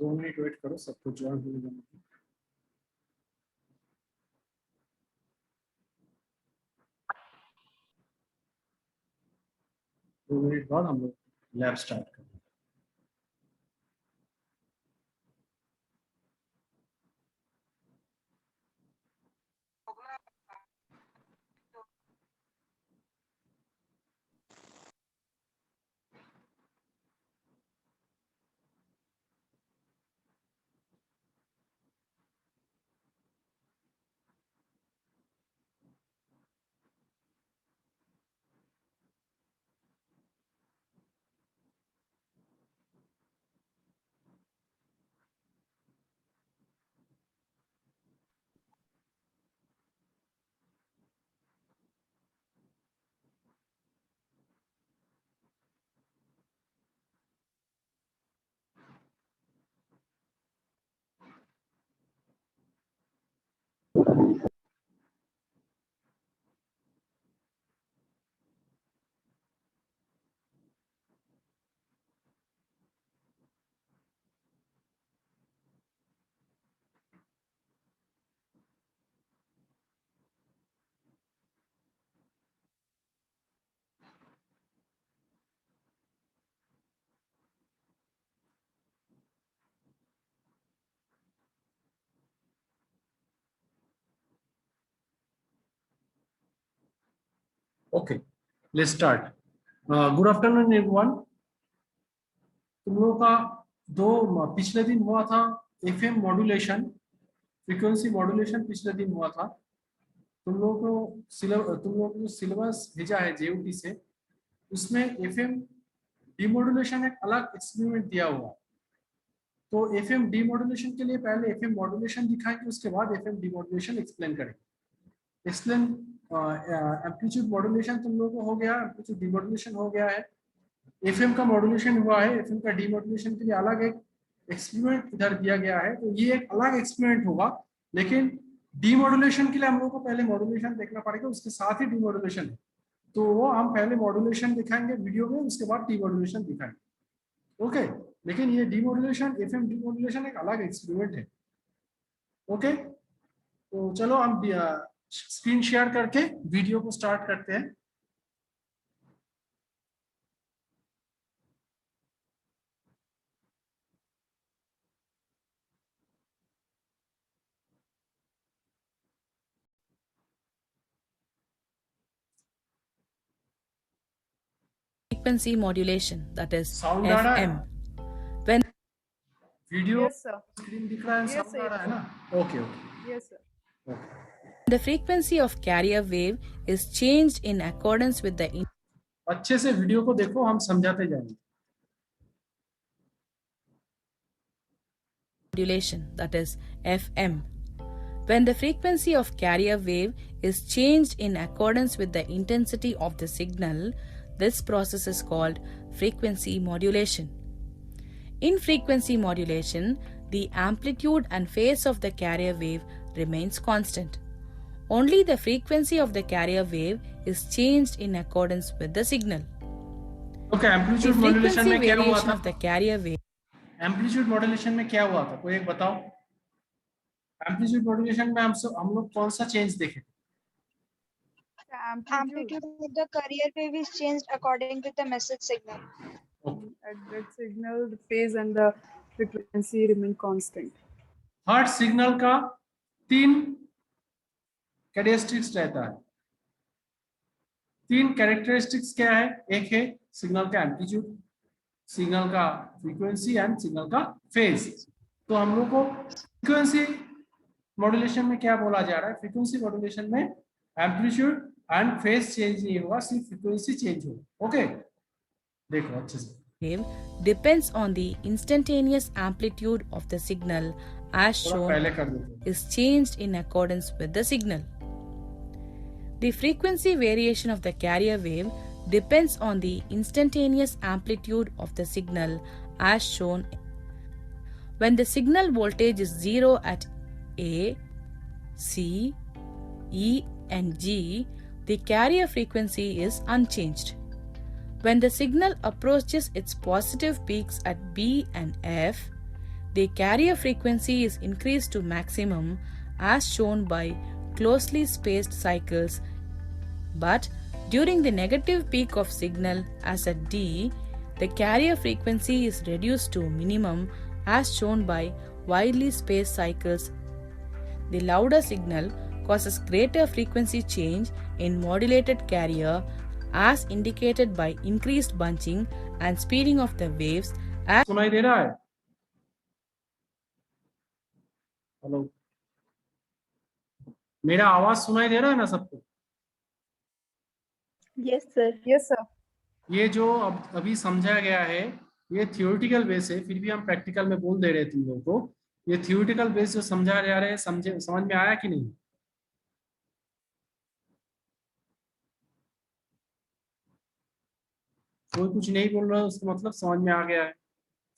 2 minute wait करो, सबको join हो जाने दो। 2 मिनट बाद हम लोग लैब स्टार्ट करेंगे। Okay, let's start. Good afternoon everyone. तुम लोगों का पिछले दिन हुआ था एफएम मॉड्यूलेशन, फ्रीक्वेंसी मॉड्यूलेशन पिछले दिन हुआ था। तुम लोगों को सिलेबस भेजा है जेयूटी से, उसमें एफएम डीमॉड्यूलेशन एक अलग एक्सपेरिमेंट दिया हुआ। तो एफएम डीमॉड्यूलेशन के लिए पहले एफएम मॉड्यूलेशन दिखाएंगे, उसके बाद एफएम डीमॉड्यूलेशन एक्सप्लेन करेंगे। एक्सप्लेन एम्पलीट्यूड मॉड्यूलेशन तुम लोगों को हो गया, एम्पलीट्यूड डीमॉड्यूलेशन हो गया है, एफएम का मॉड्यूलेशन हुआ है। एफएम का डीमॉड्यूलेशन के लिए अलग एक एक्सपेरिमेंट इधर दिया गया है, तो ये एक अलग एक्सपेरिमेंट होगा। लेकिन डीमॉड्यूलेशन के लिए हम लोग को पहले मॉड्यूलेशन देखना पड़ेगा, उसके साथ ही डीमॉड्यूलेशन है। तो वो हम पहले मॉड्यूलेशन दिखाएंगे वीडियो में, उसके बाद डीमॉड्यूलेशन दिखाएंगे। ओके, लेकिन ये डीमॉड्यूलेशन, एफएम डीमॉड्यूलेशन एक अलग एक्सपेरिमेंट है। ओके, तो चलो हम स्क्रीन शेयर करके वीडियो को स्टार्ट करते हैं। Frequency modulation, that is sound आ रहा है? FM. When video Yes, sir. Screen दिख रहा है, Yes, साउंड आ रहा है ना? Okay okay Yes, sir. Okay. the frequency of carrier wave is changed in accordance with the अच्छे से वीडियो को देखो, हम समझाते जाएंगे। modulation, that is FM. When the frequency of carrier wave is changed in accordance with the intensity of the signal, this process is called frequency modulation. In frequency modulation, the amplitude and phase of the carrier wave remains constant. Only the frequency of the carrier wave is changed in accordance with the signal. Okay, The amplitude modulation frequency में क्या हुआ variation था? of the carrier wave amplitude modulation में क्या हुआ था, कोई एक बताओ। एम्पलीट्यूड मॉड्यूलेशन में हम लोग कौन सा चेंज देखे? The amplitude Amplitude of the carrier wave is changed according to the message signal. at that signal, the phase and the frequency remain constant. Her signal का 3 कैरेक्टरिस्टिक्स रहता है। 3 कैरेक्टरिस्टिक्स क्या है? एक है सिग्नल का एम्पलीट्यूड, सिग्नल का frequency and signal का फेज। तो हम लोग को फ्रीक्वेंसी मॉड्यूलेशन में क्या बोला जा रहा है? फ्रीक्वेंसी मॉड्यूलेशन में एम्पलीट्यूड एंड फेज चेंज नहीं होगा, सिर्फ फ्रीक्वेंसी चेंज होगा। ओके, देखो अच्छे से। wave depends on the instantaneous amplitude of the signal as थोड़ा shown पहले कर देते। is changed in accordance with the signal. The frequency variation of the carrier wave depends on the instantaneous amplitude of the signal as shown. When the signal voltage is 0 at A, C, E and G, the carrier frequency is unchanged. When the signal approaches its positive peaks at B and F, the carrier frequency is increased to maximum as shown by closely spaced cycles, but during the negative peak of signal as at D, the carrier frequency is reduced to minimum as shown by widely spaced cycles. The louder signal causes greater frequency change in modulated carrier as indicated by increased bunching and speeding of the waves as सुनाई दे रहा है? Hello, मेरा आवाज सुनाई दे रहा है ना सबको? Yes, sir. Yes, sir. ये जो अभी समझा गया है ये थियोरेटिकल बेस है, फिर भी हम प्रैक्टिकल में बोल दे रहे हैं तुम लोगों को। ये थियोरेटिकल बेस जो समझा जा रहा है, समझ में आया कि नहीं? कोई कुछ नहीं बोल रहा है उसका मतलब समझ में आ गया है।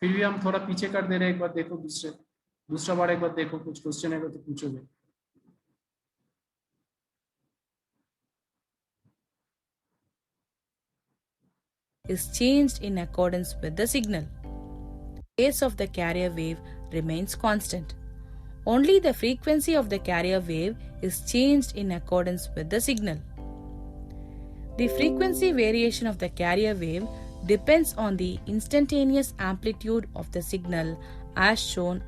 फिर भी हम थोड़ा पीछे कर दे रहे हैं। एक बार देखो, दूसरा बार एक बार देखो, कुछ क्वेश्चन है तो पूछोगे। is changed in accordance with the signal. Phase of the carrier wave remains constant. Only the frequency of the carrier wave is changed in accordance with the signal. The frequency variation of the carrier wave depends on the instantaneous amplitude of the signal as shown.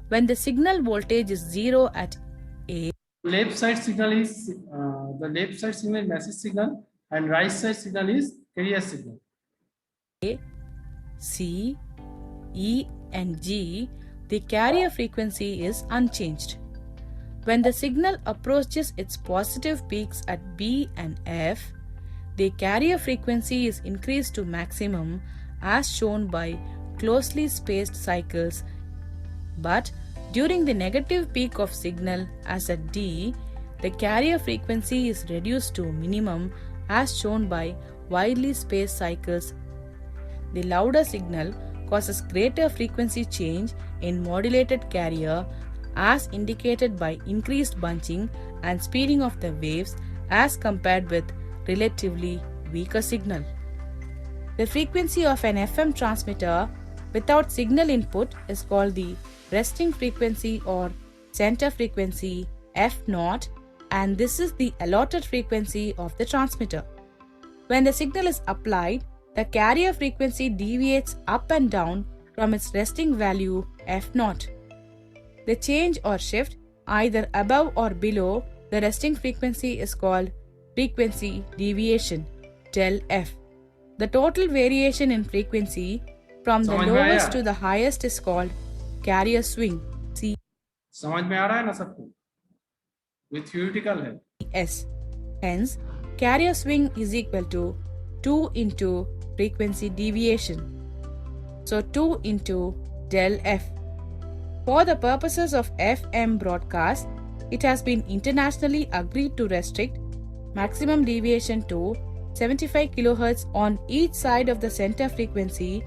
When the signal voltage is 0 at A, left side signal is message signal and right side signal is carrier signal. A, C, E and G, the carrier frequency is unchanged. When the signal approaches its positive peaks at B and F, the carrier frequency is increased to maximum as shown by closely spaced cycles, but during the negative peak of signal as at D, the carrier frequency is reduced to minimum as shown by widely spaced cycles. The louder signal causes greater frequency change in modulated carrier as indicated by increased bunching and speeding of the waves as compared with relatively weaker signal. The frequency of an FM transmitter without signal input is called the resting frequency or center frequency F0, and this is the allotted frequency of the transmitter. When the signal is applied, the carrier frequency deviates up and down from its resting value F0. The change or shift either above or below the resting frequency is called frequency deviation del F. The total variation in frequency from the lowest to the highest is called carrier swing. C समझ में आ रहा है ना सबको? ये theoretical है. S. Hence, carrier swing is equal to 2 into frequency deviation. So 2 into del F. For the purposes of FM broadcast, it has been internationally agreed to restrict maximum deviation to 75 kHz on each side of the center frequency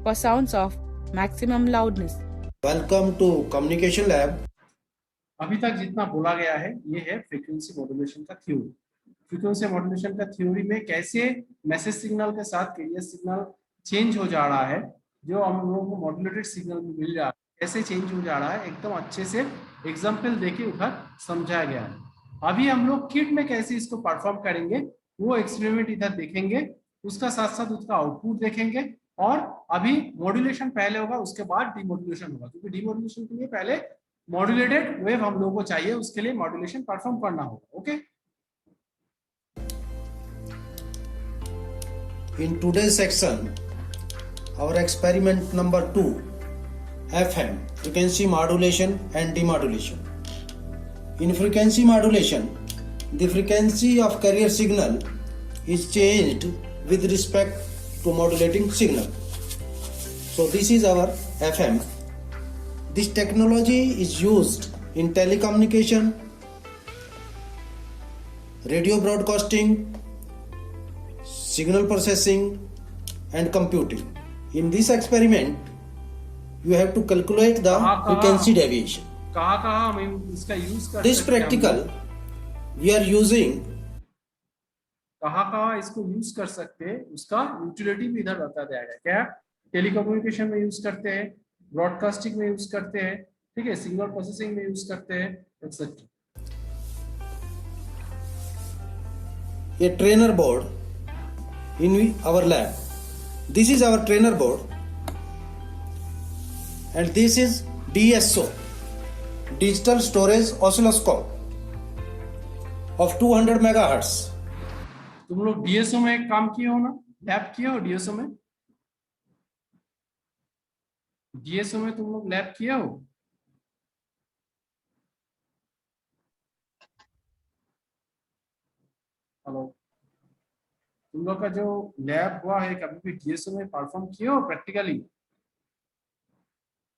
for sounds of maximum loudness. Welcome to Communication Lab. अभी तक जितना बोला गया है ये है frequency modulation का theory. Frequency modulation का थ्योरी में कैसे मैसेज सिग्नल के साथ कैरियर सिग्नल चेंज हो जा रहा है, जो हम लोगों को मॉड्यूलेटेड सिग्नल मिल रहा है कैसे चेंज हो जा रहा है, एकदम अच्छे से एग्जाम्पल देके उधर समझाया गया है। अभी हम लोग किट में कैसे इसको परफॉर्म करेंगे वो एक्सपेरिमेंट इधर देखेंगे, उसका साथ साथ उसका आउटपुट देखेंगे, और अभी मॉड्यूलेशन पहले होगा उसके बाद डीमॉड्यूलेशन होगा, क्योंकि डीमॉड्यूलेशन के लिए पहले मॉड्यूलेटेड वेव हम लोगों को चाहिए, उसके लिए मॉड्यूलेशन परफॉर्म करना होगा। Okay, In today's section, our experiment number 2, FM, frequency modulation and demodulation. In frequency modulation, the frequency of carrier signal is changed with respect to modulating signal. So this is our FM. This technology is used in telecommunication, radio broadcasting, signal processing and computing. In this experiment, you have to calculate the frequency deviation. कहाँ हम इसका use कर This practical we are using. कहाँ इसको use कर सकते हैं उसका यूटिलिटी भी इधर बता दिया गया। क्या टेलीकम्युनिकेशन में यूज करते हैं, ब्रॉडकास्टिंग में यूज करते हैं, ठीक है, सिग्नल प्रोसेसिंग में यूज करते हैं, etcetera. A trainer board in our lab. This is our trainer board, and this is DSO, digital storage oscilloscope of 200 megahertz. तुम लोग डीएसओ में काम किए हो ना, लैब किए हो डीएसओ में? डीएसओ में तुम लोग लैब किए हो? हेलो, तुम लोग का जो लैब हुआ है कभी भी डीएसओ में परफॉर्म किए हो प्रैक्टिकली?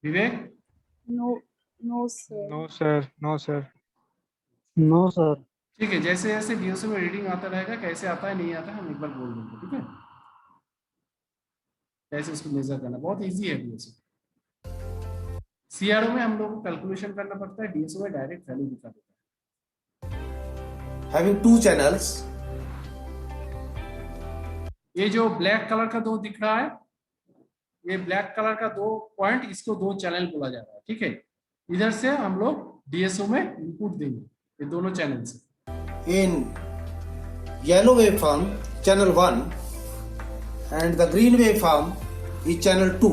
विवेक? No, no, sir. No, sir. No, sir. No, sir. ठीक है, जैसे जैसे डीएसओ में रीडिंग आता रहेगा, कैसे आता है नहीं आता है हम एक बार बोल देंगे, ठीक है, कैसे उसको मेजर करना, बहुत इजी है डीएसओ। सीआरओ में हम लोग को कैलकुलेशन करना पड़ता है, डीएसओ में डायरेक्ट वैल्यू दिखा देता है। Having two channels. ये जो ब्लैक कलर का दो दिख रहा है, ये ब्लैक कलर का दो पॉइंट, इसको दो चैनल बोला जा रहा है, ठीक है। इधर से हम लोग डीएसओ में इनपुट देंगे, ये दोनों चैनल से। In yellow waveform, channel 1, and the green waveform is channel 2.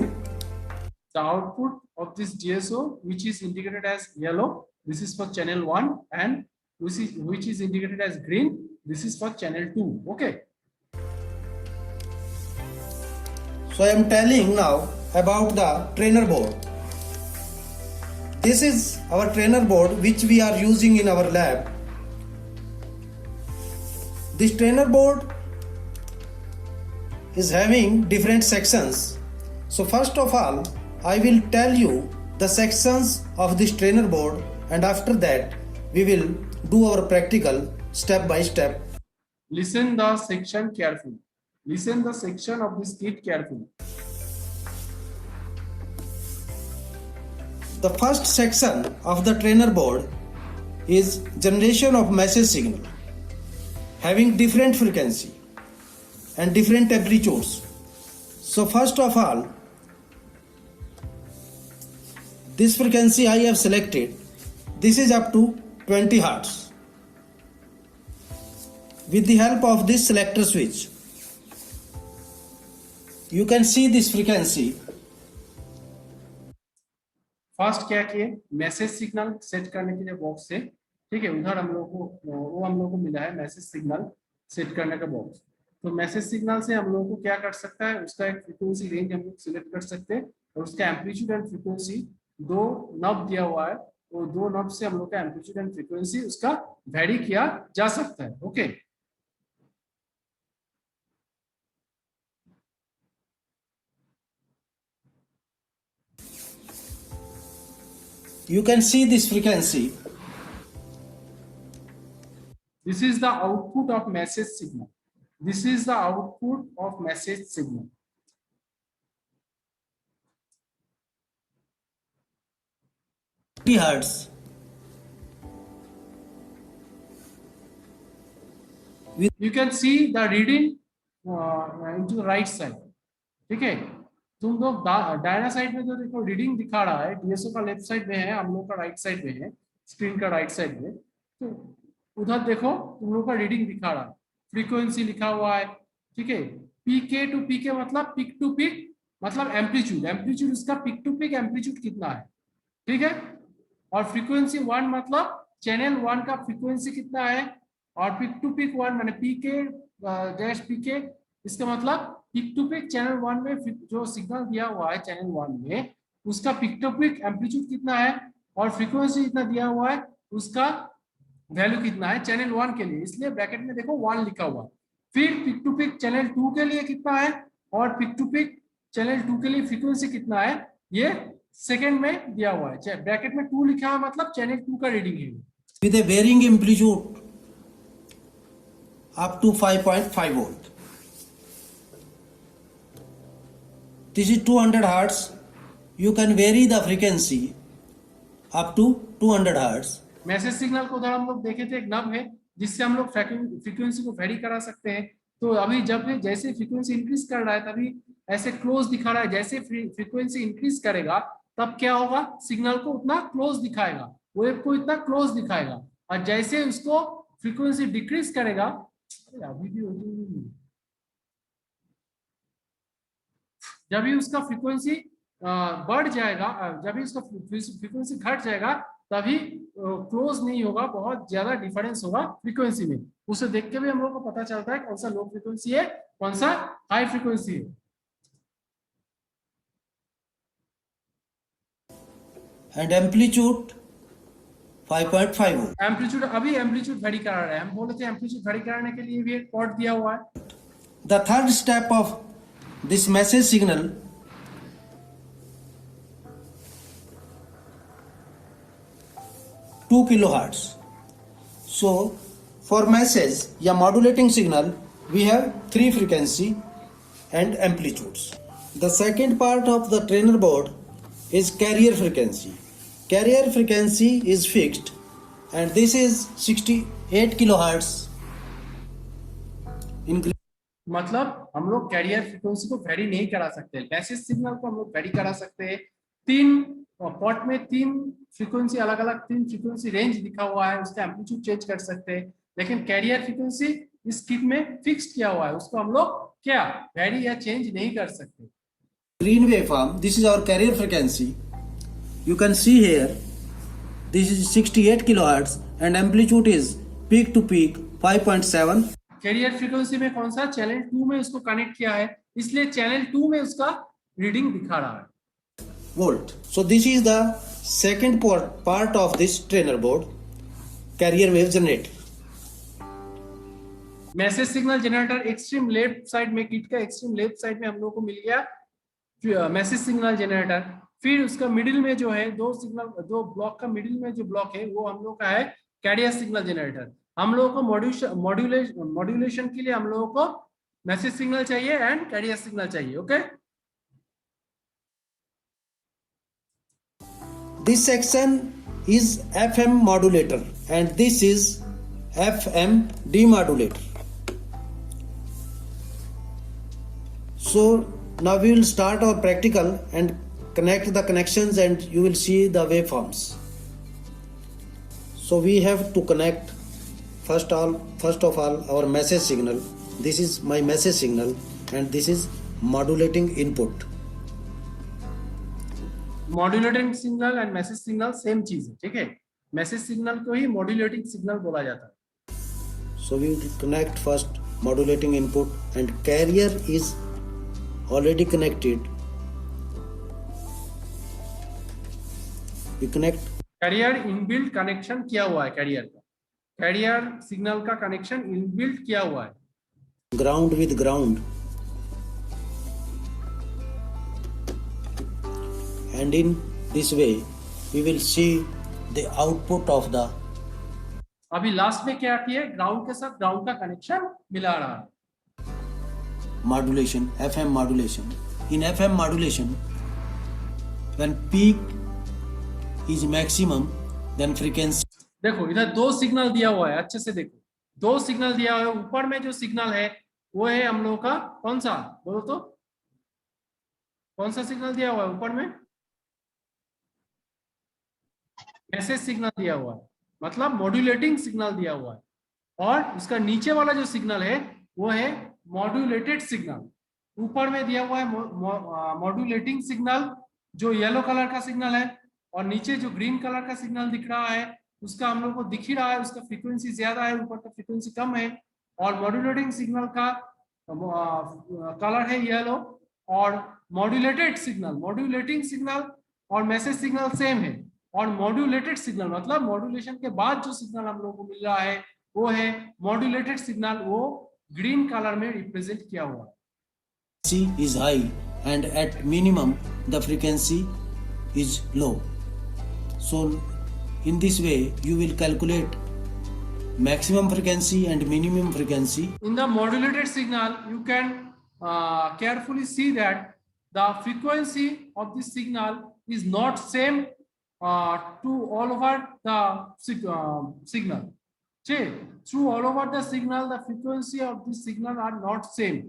The output of this DSO, which is indicated as yellow, this is for channel 1, and which is indicated as green, this is for channel 2. Okay. So I am telling now about the trainer board. This is our trainer board which we are using in our lab. This trainer board is having different sections. So first of all, I will tell you the sections of this trainer board, and after that we will do our practical step by step. Listen the section carefully. Listen the section of this kit carefully. The first section of the trainer board is generation of message signal having different frequency and different amplitudes. So first of all, this frequency I have selected, this is up to 20 Hz. With the help of this selector switch, you can see this frequency. First क्या किए, message signal set करने के लिए box से, ठीक है, उधर हम लोग को वो हम लोग को मिला है मैसेज सिग्नल सेट करने का बॉक्स। तो मैसेज सिग्नल से हम लोग को क्या कर सकता है, उसका एक फ्रीक्वेंसी रेंज हम लोग सिलेक्ट कर सकते हैं, और उसका एम्पलीट्यूड एंड फ्रीक्वेंसी दो नॉब दिया हुआ है, वो दो नॉब से हम लोग का एम्पलीट्यूड एंड फ्रीक्वेंसी उसका वेरी किया जा सकता है। Okay, You can see this frequency. this is the output of message signal. This is the output of message signal. Hertz. You can see the reading into the right side. ठीक है, तुम लोग Diana side में जो देखो reading दिखा रहा है, डीएसओ का लेफ्ट साइड में है, हम लोग का राइट साइड में है, स्क्रीन का राइट साइड में। तो उधर देखो तुम लोग का रीडिंग दिखा रहा है, फ्रीक्वेंसी लिखा हुआ है, ठीक है। पीके टू पीके मतलब पिक टू पिक मतलब एम्पलीट्यूड, एम्पलीट्यूड उसका पिक टू पिक एम्पलीट्यूड कितना है, ठीक है। और फ्रीक्वेंसी 1 मतलब चैनल 1 का फ्रीक्वेंसी कितना है, और पिक टू पिक 1 माने पीके डैश पीके, इसका मतलब पिक टू पिक चैनल 1 में जो सिग्नल दिया हुआ है चैनल 1 में, उसका पिक टू पिक एम्पलीट्यूड कितना है और फ्रीक्वेंसी जितना दिया हुआ है उसका वैल्यू कितना है चैनल 1 के लिए, इसलिए ब्रैकेट में देखो 1 लिखा हुआ है। फिर पिक टू पिक चैनल 2 के लिए कितना है और पिक टू पिक चैनल 2 के लिए फ्रीक्वेंसी कितना है, ये सेकंड में दिया हुआ है, ब्रैकेट में 2 लिखा है मतलब चैनल 2 का रीडिंग है। With a varying amplitude up to 5.5 volt. This is 200 Hz. You can vary the frequency up to 200 Hz. Message signal को उधर हम लोग देखे थे, एक नब है जिससे हम लोग फ्रीक्वेंसी को वेरी करा सकते हैं। तो अभी जब जैसे फ्रीक्वेंसी इंक्रीज कर रहा है तभी ऐसे क्लोज दिखा रहा है, जैसे फ्रीक्वेंसी इंक्रीज करेगा तब क्या होगा, सिग्नल को उतना क्लोज दिखाएगा, वेव को इतना क्लोज दिखाएगा। और जैसे उसको फ्रीक्वेंसी डिक्रीज करेगा, अभी भी जब भी उसका फ्रीक्वेंसी बढ़ जाएगा, जब भी उसका फ्रीक्वेंसी घट जाएगा, तभी क्लोज नहीं होगा, बहुत ज्यादा डिफरेंस होगा फ्रीक्वेंसी में। उसे देख के भी हम लोग को पता चलता है कौन सा लो फ्रीक्वेंसी है, कौन सा हाई फ्रीक्वेंसी है। And amplitude 5.5 volt. एम्पलीट्यूड, अभी एम्पलीट्यूड वेरी करा रहा है, हम बोले थे एम्पलीट्यूड वेरी कराने के लिए भी एक पोर्ट दिया हुआ है। The third step of this message signal (2 kilohertz). So for message या modulating signal we have 3 frequency and amplitudes. The second part of the trainer board is carrier frequency. Carrier frequency is fixed and this is 68 kilohertz. In मतलब हम लोग carrier frequency को very नहीं करा सकते, message signal को हम लोग वेरी करा सकते हैं। 3 पॉट में 3 फ्रीक्वेंसी, अलग अलग 3 फ्रीक्वेंसी रेंज दिखा हुआ है, उसका एम्पलीट्यूड चेंज कर सकते हैं। लेकिन कैरियर फ्रीक्वेंसी इस किट में फिक्स्ड किया हुआ है, उसको हम लोग क्या वेरी या चेंज नहीं कर सकते। green waveform, this is our carrier frequency. You can see here, this is 68 kilohertz and amplitude is peak to peak 5.7. Carrier frequency में कौन सा चैनल 2 में उसको कनेक्ट किया है, इसलिए चैनल 2 में उसका रीडिंग दिखा रहा है Volt. So this is the second part of this trainer board, carrier wave generator. Message signal generator extreme left side में, किट का एक्सट्रीम लेफ्ट साइड में हम लोग को मिल गया मैसेज सिग्नल जनरेटर। फिर उसका मिडिल में जो है दो ब्लॉक का मिडिल में जो ब्लॉक है वो हम लोग का है कैरियर सिग्नल जनरेटर। हम लोगों को मॉड्यूलेशन के लिए हम लोगों को मैसेज सिग्नल चाहिए एंड कैरियर सिग्नल चाहिए। Okay, This section is FM modulator and this is FM demodulator. So now we will start our practical and connect the connections and you will see the waveforms. So we have to connect first of all our message signal. This is my message signal and this is modulating input. Modulating signal and message signal same चीज है, ठीक है। Message signal को ही modulating signal बोला जाता है। So we will connect first modulating input and carrier is already connected. We connect carrier inbuilt connection किया हुआ है, कैरियर सिग्नल का कनेक्शन इनबिल्ट किया हुआ है। ground with ground and in this way we will see the output of the अभी last में क्या किया, ग्राउंड के साथ ग्राउंड का कनेक्शन मिला रहा है। modulation, FM modulation. In FM modulation, when peak is maximum, then frequency. देखो इधर 2 सिग्नल दिया हुआ है, अच्छे से देखो 2 सिग्नल दिया हुआ है। ऊपर में जो सिग्नल है वो है हम लोग का कौन सा, बोलो तो कौन सा सिग्नल दिया हुआ है ऊपर में? मैसेज सिग्नल दिया हुआ है, मतलब मॉड्यूलेटिंग सिग्नल दिया हुआ है। और उसका नीचे वाला जो सिग्नल है वो है मॉड्यूलेटेड सिग्नल। ऊपर में दिया हुआ है मॉड्यूलेटिंग सिग्नल जो येलो कलर का सिग्नल है, और नीचे जो ग्रीन कलर का सिग्नल दिख रहा है उसका हम लोग को दिख ही रहा है, उसका फ्रीक्वेंसी ज्यादा है, ऊपर का फ्रीक्वेंसी कम है। और मॉड्यूलेटिंग सिग्नल का कलर है येलो, और मॉड्यूलेटेड सिग्नल, मॉड्यूलेटिंग सिग्नल और मैसेज सिग्नल सेम है। और मॉड्यूलेटेड सिग्नल मतलब मॉड्यूलेशन के बाद जो सिग्नल हम लोग को मिल रहा है वो है मॉड्यूलेटेड सिग्नल, वो ग्रीन कलर में रिप्रेजेंट किया हुआ है। frequency is high and at minimum the frequency is low. So in this way you will calculate maximum frequency and minimum frequency. In the modulated signal you can carefully see that the frequency of this signal is not same to all over the signal. Through all over the signal the frequency of this signal are not same.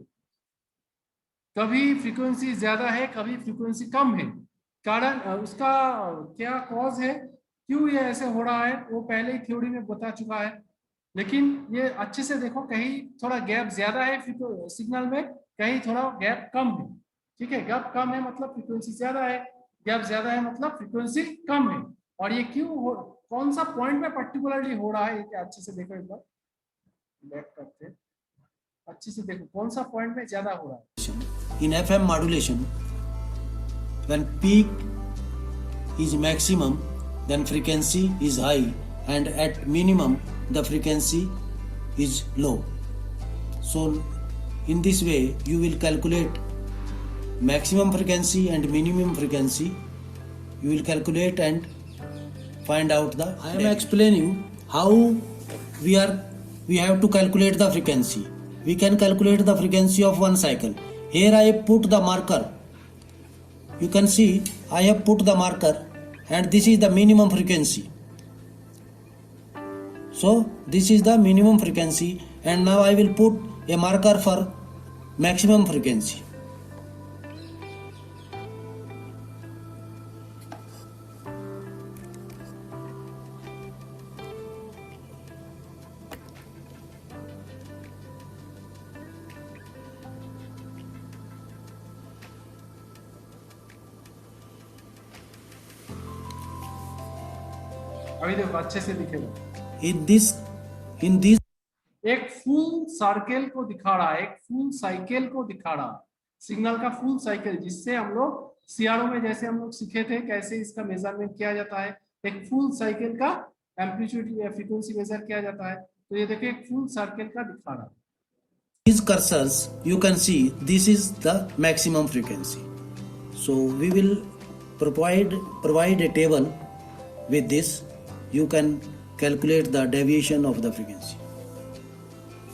कभी frequency ज्यादा है, कभी frequency कम है, कारण उसका क्या cause है, क्यों ये ऐसे हो रहा है, वो पहले ही थ्योरी में बता चुका है। लेकिन ये अच्छे से देखो, कहीं थोड़ा गैप ज्यादा है सिग्नल में, कहीं थोड़ा गैप कम है। ठीक है, गैप कम है मतलब फ्रीक्वेंसी ज्यादा है, गैप ज्यादा है मतलब फ्रीक्वेंसी कम है। और ये क्यों हो, कौन सा पॉइंट में पर्टिकुलरली हो रहा है, ये अच्छे से देखो, एक बार बैक करते हैं, अच्छे से देखो कौन सा पॉइंट में ज्यादा हो रहा है। In FM modulation, when peak is maximum, then frequency is high, and at minimum the frequency is low. So in this way you will calculate maximum frequency and minimum frequency. You will calculate and find out the. I am explaining how we have to calculate the frequency. We can calculate the frequency of one cycle. Here I have put the marker. You can see I have put the marker, and this is the minimum frequency. So this is the minimum frequency, and now I will put a marker for maximum frequency. अभी देखो अच्छे से दिखेगा, In this एक full circle को दिखा रहा है, एक फुल साइकिल को दिखा रहा है, सिग्नल का फुल साइकिल, जिससे हम लोग सीआरओ में जैसे हम लोग सीखे थे कैसे इसका मेजरमेंट किया जाता है, एक फुल साइकिल का एम्पलीट्यूड या फ्रीक्वेंसी मेजर किया जाता है। तो ये देखिए एक फुल सर्कल का दिखा रहा है। these cursors you can see this is the maximum frequency. So we will provide a table with this. You can calculate the deviation of the frequency.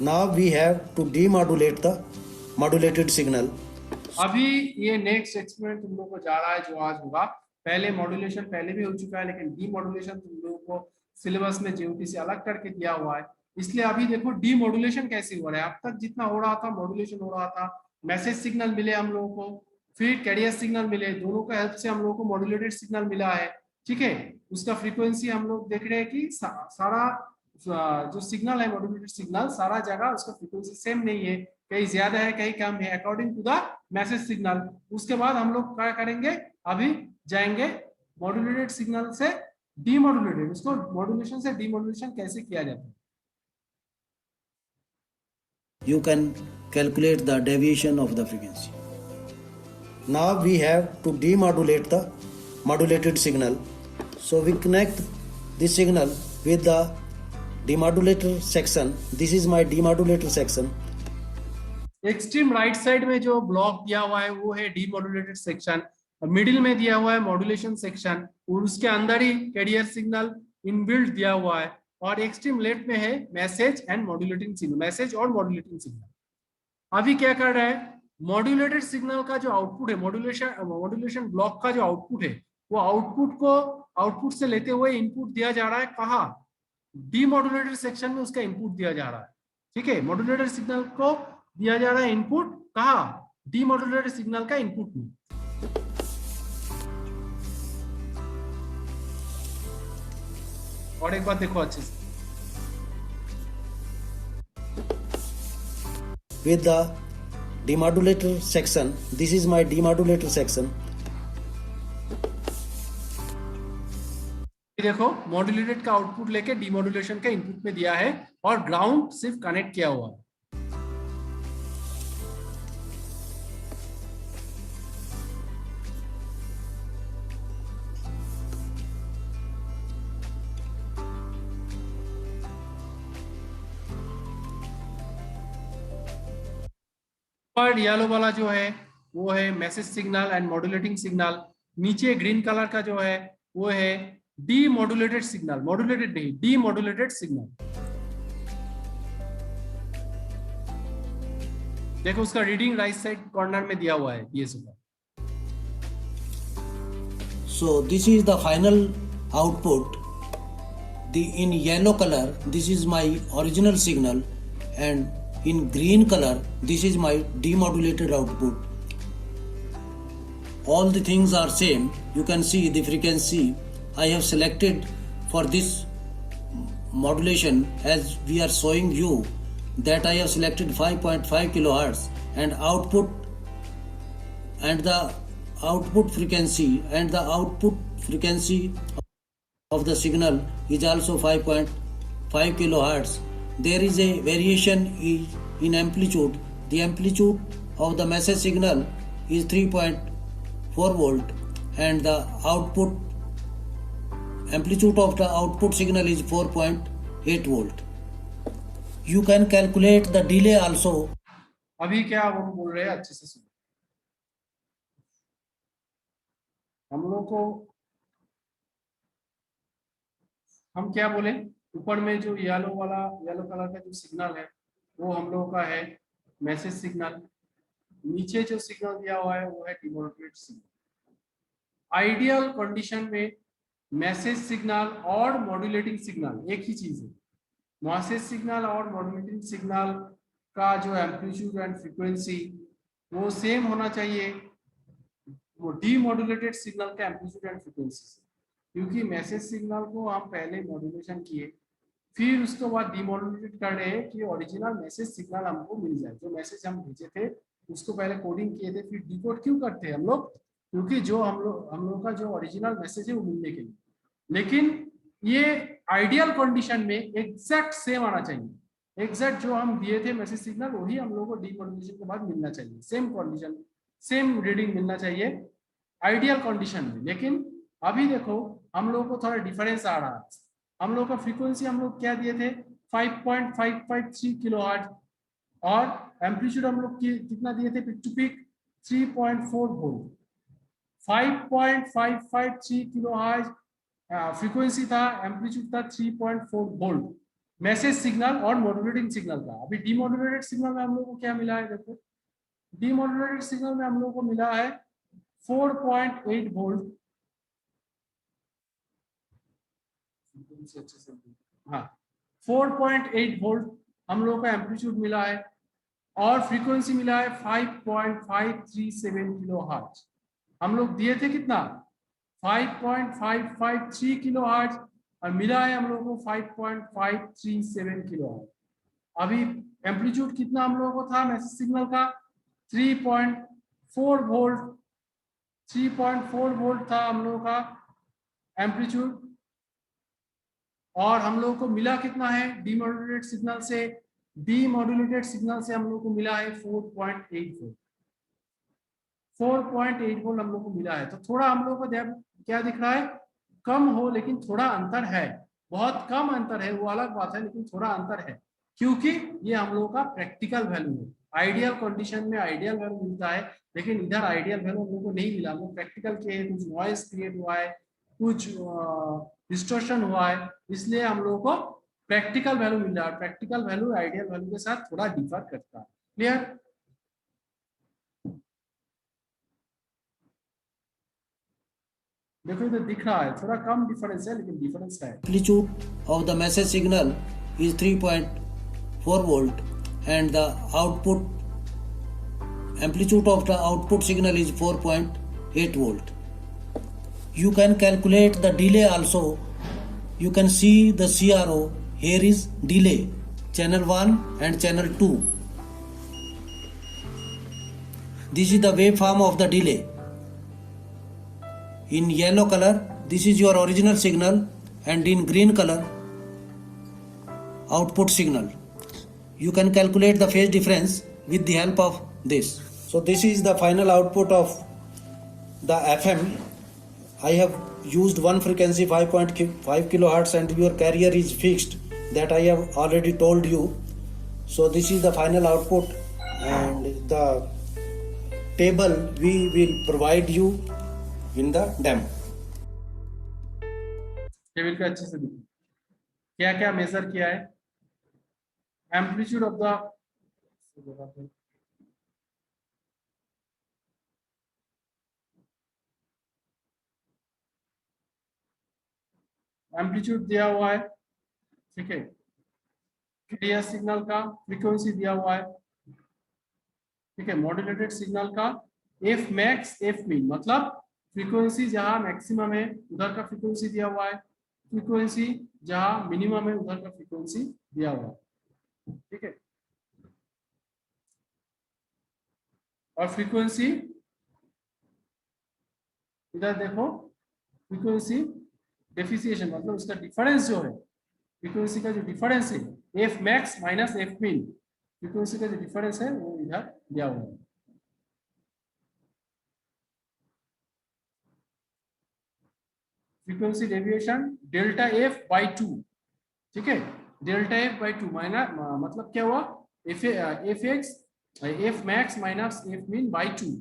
Now we have to demodulate the modulated signal. अभी ये next experiment तुम लोग को जा रहा है जो आज होगा। पहले मॉड्यूलेशन पहले भी हो चुका है, लेकिन डीमॉड्यूलेशन तुम लोगों को सिलेबस में जेयूटी से अलग करके दिया हुआ है। इसलिए अभी देखो डीमॉड्यूलेशन कैसे हो रहा है। अब तक जितना हो रहा था मॉड्यूलेशन हो रहा था, मैसेज सिग्नल मिले हम लोगों को, फिर कैरियर सिग्नल मिले, दोनों का हेल्प से हम लोगों को मॉड्यूलेटेड सिग्नल मिला है। ठीक है, उसका फ्रीक्वेंसी हम लोग देख रहे हैं कि सारा जो सिग्नल है मॉड्यूलेटेड सिग्नल, सारा जगह उसका फ्रीक्वेंसी सेम नहीं है, कहीं ज्यादा है कहीं कम है, according to the message signal. उसके बाद हम लोग क्या करेंगे, अभी जाएंगे मॉड्यूलेटेड सिग्नल से डीमॉड्यूलेटेड, उसको मॉड्यूलेशन से डीमॉड्यूलेशन कैसे किया जाता है। You can calculate the deviation of the frequency. Now we have to demodulate the modulated signal. So we connect this signal with the demodulator section. This is my demodulator section. Extreme right side में जो block दिया हुआ है वो है डीमॉड्यूलेटेड section, middle में दिया हुआ है मॉड्यूलेशन सेक्शन, और उसके अंदर ही कैरियर सिग्नल इनबिल्ट दिया हुआ है, और एक्सट्रीम लेफ्ट में है message and modulating signal, message और मॉड्यूलेटिंग सिग्नल। अभी क्या कर रहा है, मॉड्यूलेटेड सिग्नल का जो आउटपुट है, मॉड्यूलेशन ब्लॉक का जो आउटपुट है, वो आउटपुट से लेते हुए इनपुट दिया जा रहा है कहाँ, डीमॉड्यूलेटेड सेक्शन में उसका इनपुट दिया जा रहा है। ठीक है, मॉड्यूलेटेड सिग्नल को दिया जा रहा है इनपुट कहाँ, डीमॉड्यूलेटेड सिग्नल का इनपुट में। और एक बात देखो अच्छे से, with the demodulator section. This is my demodulator section. देखो मॉड्यूलेटेड का आउटपुट लेके डीमॉड्यूलेशन का इनपुट में दिया है, और ग्राउंड सिर्फ कनेक्ट किया हुआ है। पर येलो वाला जो है वो है message signal and modulating signal, नीचे ग्रीन कलर का जो है वो है डीमॉड्यूलेटेड सिग्नल, मॉड्यूलेटेड नहीं डीमॉड्यूलेटेड सिग्नल। देखो उसका रीडिंग राइट साइड कॉर्नर में दिया हुआ है DSO का। So this is the final output. In yellow color this is my original signal, and in green color this is my demodulated output. all the things are same. You can see the frequency I have selected for this modulation, as we are showing you that I have selected 5.5 kilohertz, and output and the output frequency of the signal is also 5.5 kilohertz. There is a variation in amplitude. The amplitude of the message signal is 3.4 volt, and the output amplitude of the output signal is 4.8 volt. You can calculate the delay also. अभी क्या हम बोल रहे हैं अच्छे से सुनो। हम लोग को हम क्या बोले, ऊपर में जो येलो कलर का जो सिग्नल है वो हम लोगों का है मैसेज सिग्नल। नीचे जो सिग्नल दिया हुआ है वो है डिमोडुलेटेड सिग्नल। आइडियल कंडीशन में मैसेज सिग्नल और मॉड्यूलेटिंग सिग्नल एक ही चीज है। मैसेज सिग्नल और मॉड्यूलेटिंग सिग्नल का जो एम्पलीट्यूड एंड फ्रीक्वेंसी वो सेम होना चाहिए वो डीमॉड्यूलेटेड सिग्नल का एम्पलीट्यूड एंड फ्रीक्वेंसी से, क्योंकि मैसेज सिग्नल को हम पहले मॉड्यूलेशन किए फिर उसके बाद डीमॉड्यूलेट कर रहे हैं कि ओरिजिनल मैसेज सिग्नल हमको मिल जाए। जो मैसेज हम भेजे थे उसको पहले कोडिंग किए थे, फिर डिकोड क्यों करते हैं हम लोग, क्योंकि जो हम लोग का जो ओरिजिनल मैसेज है वो मिलने के लिए। लेकिन ये आइडियल कंडीशन में एग्जैक्ट सेम आना चाहिए। एग्जैक्ट जो हम दिए थे मैसेज सिग्नल वही हम लोगों को डीमॉड्यूलेशन के बाद मिलना चाहिए। सेम कंडीशन सेम रीडिंग मिलना चाहिए आइडियल कंडीशन में। लेकिन अभी देखो हम लोगों को थोड़ा डिफरेंस आ रहा है। हम लोग का फ्रीक्वेंसी हम लोग क्या दिए थे 5.553 किलोहर्ट्ज और एम्पलीट्यूड हम लोग कितना दिए थे peak to peak 3.4 volt. 5.553 kilohertz frequency था, एम्पलीट्यूड था 3.4 वोल्ट मैसेज सिग्नल और मॉड्यूलेटिंग सिग्नल का। अभी डीमॉड्यूलेटेड सिग्नल में हम लोग को क्या मिला है, देखो डीमॉड्यूलेटेड सिग्नल में हम लोग को मिला है 4.8 वोल्ट। हाँ 4.8 वोल्ट हम लोग का एम्पलीट्यूड मिला है और फ्रीक्वेंसी मिला है 5.537 किलोहर्ट्ज। हम लोग दिए थे कितना 5.553 किलोहर्ट्ज और मिला है हम लोग को 5.537 किलोहर्ट्ज। अभी एम्पलीट्यूड कितना हम लोगों को था मैसेज सिग्नल का 3.4 वोल्ट। 3.4 वोल्ट था हम लोगों का एम्पलीट्यूड और हम लोगों को मिला कितना है डीमॉड्यूलेटेड सिग्नल से। डीमॉड्यूलेटेड सिग्नल से हम लोग को मिला है 4.8 वोल्ट। 4.8 वोल्ट हम लोग को मिला है। तो थोड़ा हम लोग को क्या दिख रहा है कम हो, लेकिन थोड़ा अंतर है, बहुत कम अंतर है वो अलग बात है, लेकिन थोड़ा अंतर है क्योंकि ये हम लोग का प्रैक्टिकल वैल्यू है। आइडियल कंडीशन में आइडियल वैल्यू मिलता है, लेकिन इधर आइडियल वैल्यू हम लोग को नहीं मिला। वो प्रैक्टिकल के कुछ नॉइस क्रिएट हुआ है, कुछ डिस्टॉर्शन हुआ है, इसलिए हम लोग को प्रैक्टिकल वैल्यू मिल रहा है। प्रैक्टिकल वैल्यू आइडियल वैल्यू के साथ थोड़ा डिफर करता है। क्लियर? देखो इधर दिख रहा है थोड़ा कम डिफरेंस है, लेकिन डिफरेंस है। Amplitude of the message signal is 3.4 volt, and the output amplitude of the output signal is 4.8 volt. You can calculate the delay also. You can see the CRO. Here is delay, channel 1 and channel 2. This is the waveform of the delay. In yellow color, this is your original signal, and in green color, output signal. You can calculate the phase difference with the help of this. So this is the final output of the FM. I have used one frequency 5.5 kilohertz, and your carrier is fixed, that I have already told you. So this is the final output, and the table we will provide you in the demo. Table का अच्छे से देखो क्या क्या major किया है। Amplitude of the amplitude दिया हुआ है, ठीक है। क्लियर सिग्नल का फ्रीक्वेंसी दिया हुआ है, ठीक है। मॉड्यूलेटेड सिग्नल का एफ मैक्स एफ मिन, मतलब फ्रीक्वेंसी जहां मैक्सिमम है उधर का फ्रीक्वेंसी दिया हुआ है, फ्रीक्वेंसी जहां मिनिमम है उधर का फ्रीक्वेंसी दिया हुआ है, ठीक है। और फ्रीक्वेंसी इधर देखो, फ्रीक्वेंसी डेफिसिएशन मतलब उसका डिफरेंस जो है, फ्रीक्वेंसी का जो डिफरेंस है एफ मैक्स माइनस एफ मिन, फ्रीक्वेंसी का जो डिफरेंस है वो इधर दिया हुआ है। Frequency deviation delta F by 2, ठीक है। डेल्टा एफ बाई 2 माइनस मतलब क्या हुआ, F x F max minus F मिन by 2,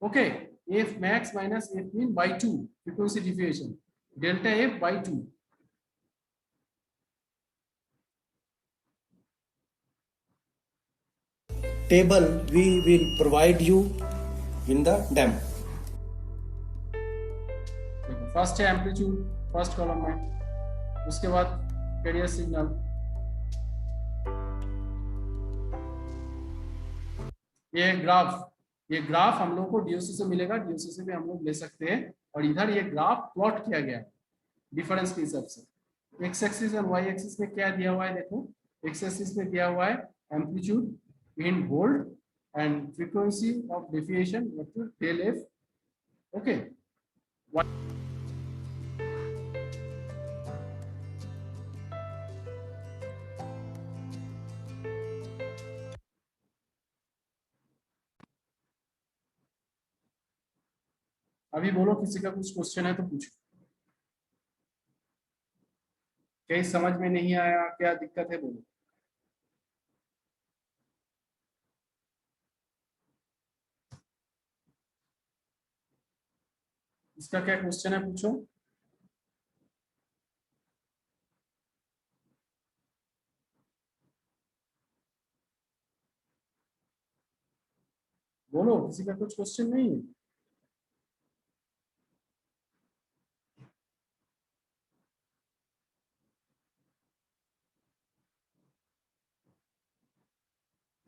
okay. F max minus F मिन by 2 frequency deviation delta F by 2। Table we will provide you in the demo. First है amplitude first column में, उसके बाद carrier signal, ये graph हम लोग को डीओसी से मिलेगा, डीओसी से भी हम लोग ले सकते हैं। और इधर ये ग्राफ प्लॉट किया गया है डिफरेंस के हिसाब से। एक्स एक्सिस और वाई एक्सिस में क्या दिया हुआ है, देखो एक्स एक्सिस में दिया हुआ है amplitude in volt and frequency of deviation मतलब डेल एफ, ओके। अभी बोलो किसी का कुछ क्वेश्चन है तो पूछो, कहीं समझ में नहीं आया, क्या दिक्कत है बोलो। इसका क्या क्वेश्चन है पूछो। बोलो किसी का कुछ क्वेश्चन नहीं है।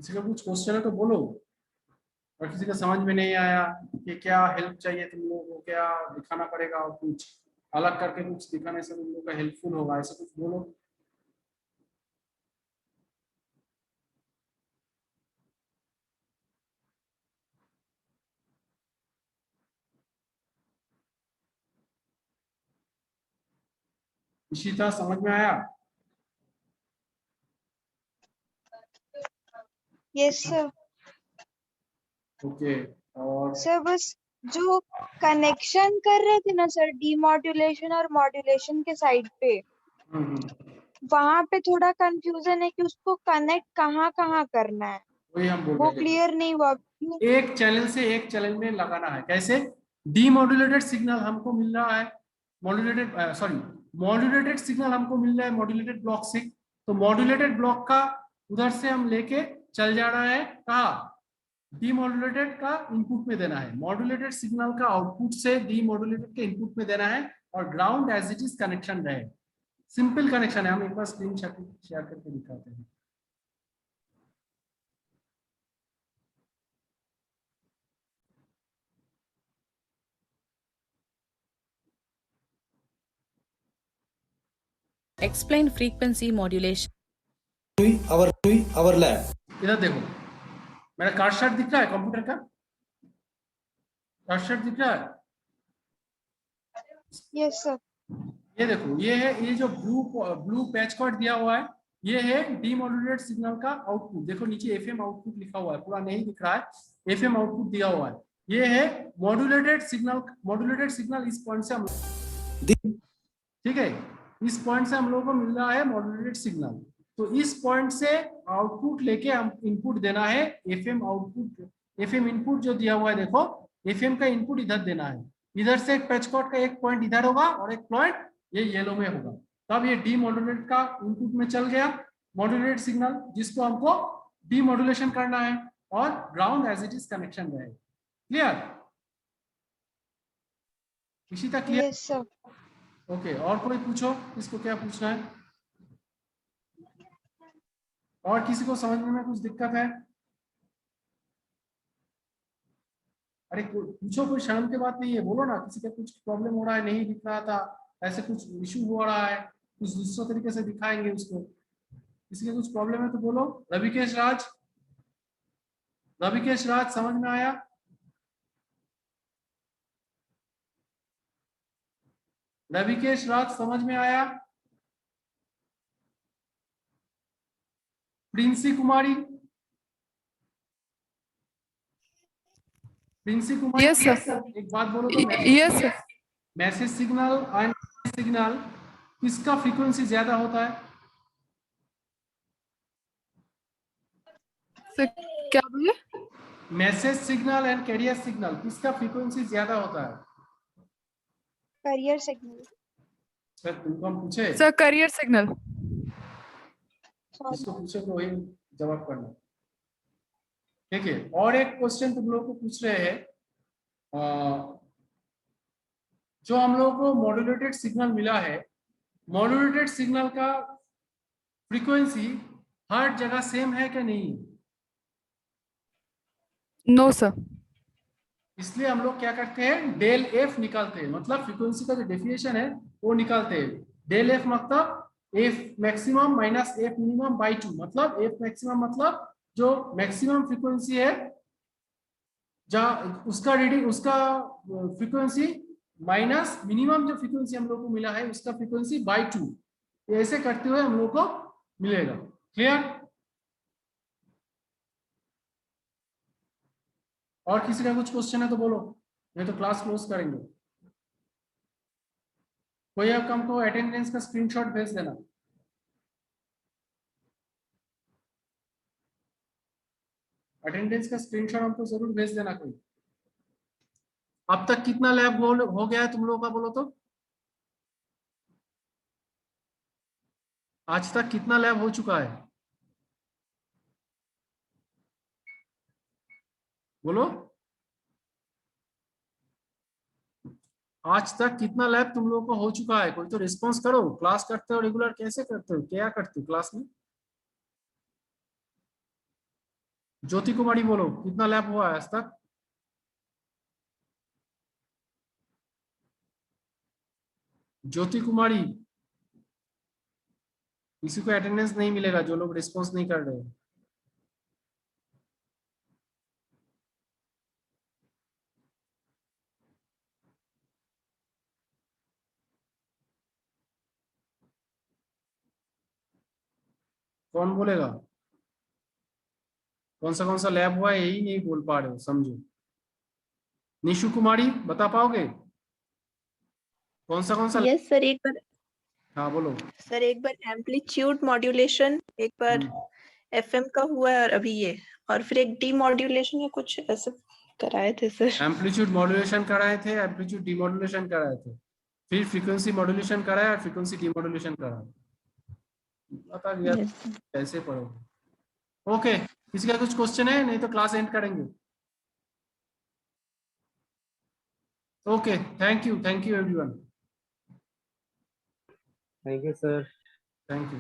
किसी का कुछ क्वेश्चन है तो बोलो। और किसी का समझ में नहीं आया कि क्या हेल्प चाहिए तुम लोगों को, क्या दिखाना पड़ेगा और कुछ अलग करके कुछ दिखाने से तुम लोगों का हेल्पफुल होगा, ऐसा कुछ बोलो। इशिता समझ में आया? Yes sir. ओके। और सर बस जो कनेक्शन कर रहे थे ना सर, डीमॉड्यूलेशन और मॉड्यूलेशन के साइड पे, वहां पे थोड़ा कंफ्यूजन है कि उसको कनेक्ट कहाँ कहाँ करना है, वही हम बोल वो रहे थे, क्लियर नहीं हुआ। एक चैनल से एक चैनल में लगाना है। कैसे? डीमॉड्यूलेटेड सिग्नल हमको मिल रहा है मॉड्यूलेटेड सिग्नल हमको मिल रहा है मॉड्यूलेटेड ब्लॉक से, तो मॉड्यूलेटेड ब्लॉक का उधर से हम लेके चल जा रहा है कहाँ, डीमॉड्यूलेटेड का इनपुट में देना है, मॉड्यूलेटेड सिग्नल का आउटपुट से डीमॉड्यूलेटेड के इनपुट में देना है, और ground as it is connection रहे। सिंपल कनेक्शन है, हम एक बार स्क्रीन शेयर करके दिखाते हैं। Explain frequency modulation. Our lab. इधर देखो, मेरा कार्ड शीट दिख रहा है, कंप्यूटर का कार्ड शीट दिख रहा है। Yes sir. ये देखो, ये है, ये जो ब्लू पैच कोड दिया हुआ है, ये है डीमॉड्यूलेटेड सिग्नल का आउटपुट। देखो नीचे एफएम आउटपुट लिखा हुआ है, पूरा नहीं दिख रहा है, एफएम आउटपुट दिया हुआ है। ये है मॉड्यूलेटेड सिग्नल इस पॉइंट से हम, ठीक है, इस पॉइंट से हम लोगों को मिल रहा है मॉड्यूलेटेड सिग्नल। तो इस पॉइंट से आउटपुट लेके हम इनपुट देना है, एफएम आउटपुट, एफएम इनपुट जो दिया हुआ है, देखो एफएम का इनपुट इधर देना है। इधर से एक पैच कोड का एक पॉइंट इधर होगा और एक पॉइंट ये येलो में होगा, तब ये डीमॉड्यूलेट का इनपुट में चल गया मॉड्यूलेटेड सिग्नल, जिसको हमको डीमॉड्यूलेशन करना है, और ground as it is connection रहे। क्लियर? इसी तक क्लियर? Yes sir. ओके, और कोई पूछो, इसको क्या पूछना है, और किसी को समझने में कुछ दिक्कत है? अरे पूछो, कोई शर्म की बात नहीं है, बोलो ना किसी का कुछ प्रॉब्लम हो रहा है, नहीं दिख रहा था, ऐसे कुछ इशू हो रहा है, कुछ दूसरे तरीके से दिखाएंगे उसको। किसी का कुछ प्रॉब्लम है तो बोलो। रविकेश राज, रविकेश राज समझ में आया? रविकेश राज समझ में आया? प्रिंसी कुमारी, प्रिंसी कुमारी, Yes, sir. एक बात बोलो तो, Yes, sir. Message signal and signal किसका फ्रीक्वेंसी ज्यादा होता है? Sir, क्या बोले? Message signal and carrier signal किसका फ्रीक्वेंसी ज्यादा होता है? Career signal. सर तुमको हम पूछे, Sir, carrier signal. जिसको पूछे तो वही जवाब करना। ठीक है, और एक क्वेश्चन तुम लोग को पूछ रहे हैं, जो हम लोग को मॉड्यूलेटेड सिग्नल मिला है, मॉड्यूलेटेड सिग्नल का फ्रीक्वेंसी हर जगह सेम है क्या नहीं? No, sir. इसलिए हम लोग क्या करते हैं, डेल एफ निकालते हैं, मतलब फ्रीक्वेंसी का जो डेफिनेशन है वो निकालते हैं। डेल एफ मतलब F maximum minus F minimum by 2, मतलब एफ मैक्सिमम मतलब जो मैक्सिमम फ्रीक्वेंसी है, जहाँ उसका रीडिंग, उसका फ्रीक्वेंसी माइनस मिनिमम जो फ्रीक्वेंसी हम लोग को मिला है उसका फ्रीक्वेंसी बाई 2। ऐसे करते हुए हम लोग को मिलेगा। क्लियर? और किसी का कुछ क्वेश्चन है तो बोलो, नहीं तो क्लास क्लोज करेंगे। कोई आप हमको अटेंडेंस का स्क्रीनशॉट भेज देना। अटेंडेंस का स्क्रीनशॉट हमको जरूर भेज देना कोई। अब तक कितना लैब हो गया है तुम लोगों का, बोलो तो? आज तक कितना लैब हो चुका है, बोलो? आज तक कितना लैब तुम लोगों को हो चुका है? कोई तो रिस्पॉन्स करो। क्लास करते हो रेगुलर, कैसे करते हो, क्या करते हो क्लास में? ज्योति कुमारी बोलो, कितना लैब हुआ है आज तक? ज्योति कुमारी, किसी को अटेंडेंस नहीं मिलेगा जो लोग रिस्पॉन्स नहीं कर रहे हैं। कौन बोलेगा? कौन सा लैब हुआ है यही नहीं बोल पा रहे हो, समझो। निशु कुमारी बता पाओगे कौन सा? यस सर, एक बार हाँ बोलो। सर, एक बार एम्पलीट्यूड मॉड्यूलेशन, एक बार एफएम का हुआ है, और अभी ये, और फिर एक डीमॉड्यूलेशन या कुछ ऐसे कराए थे सर। एम्पलीट्यूड मॉड्यूलेशन कराए थे, एम्पलीट्यूड डिमॉड्यूलेशन कराए थे, फिर फ्रीक्वेंसी मॉड्यूलेशन कराया और फ्रीक्वेंसी डिमॉड्यूलेशन कराया। बता दिया यस कैसे पढ़ोगे। ओके, किसी का कुछ क्वेश्चन है, नहीं तो क्लास एंड करेंगे। Okay, thank you everyone. Thank you, sir. Thank you.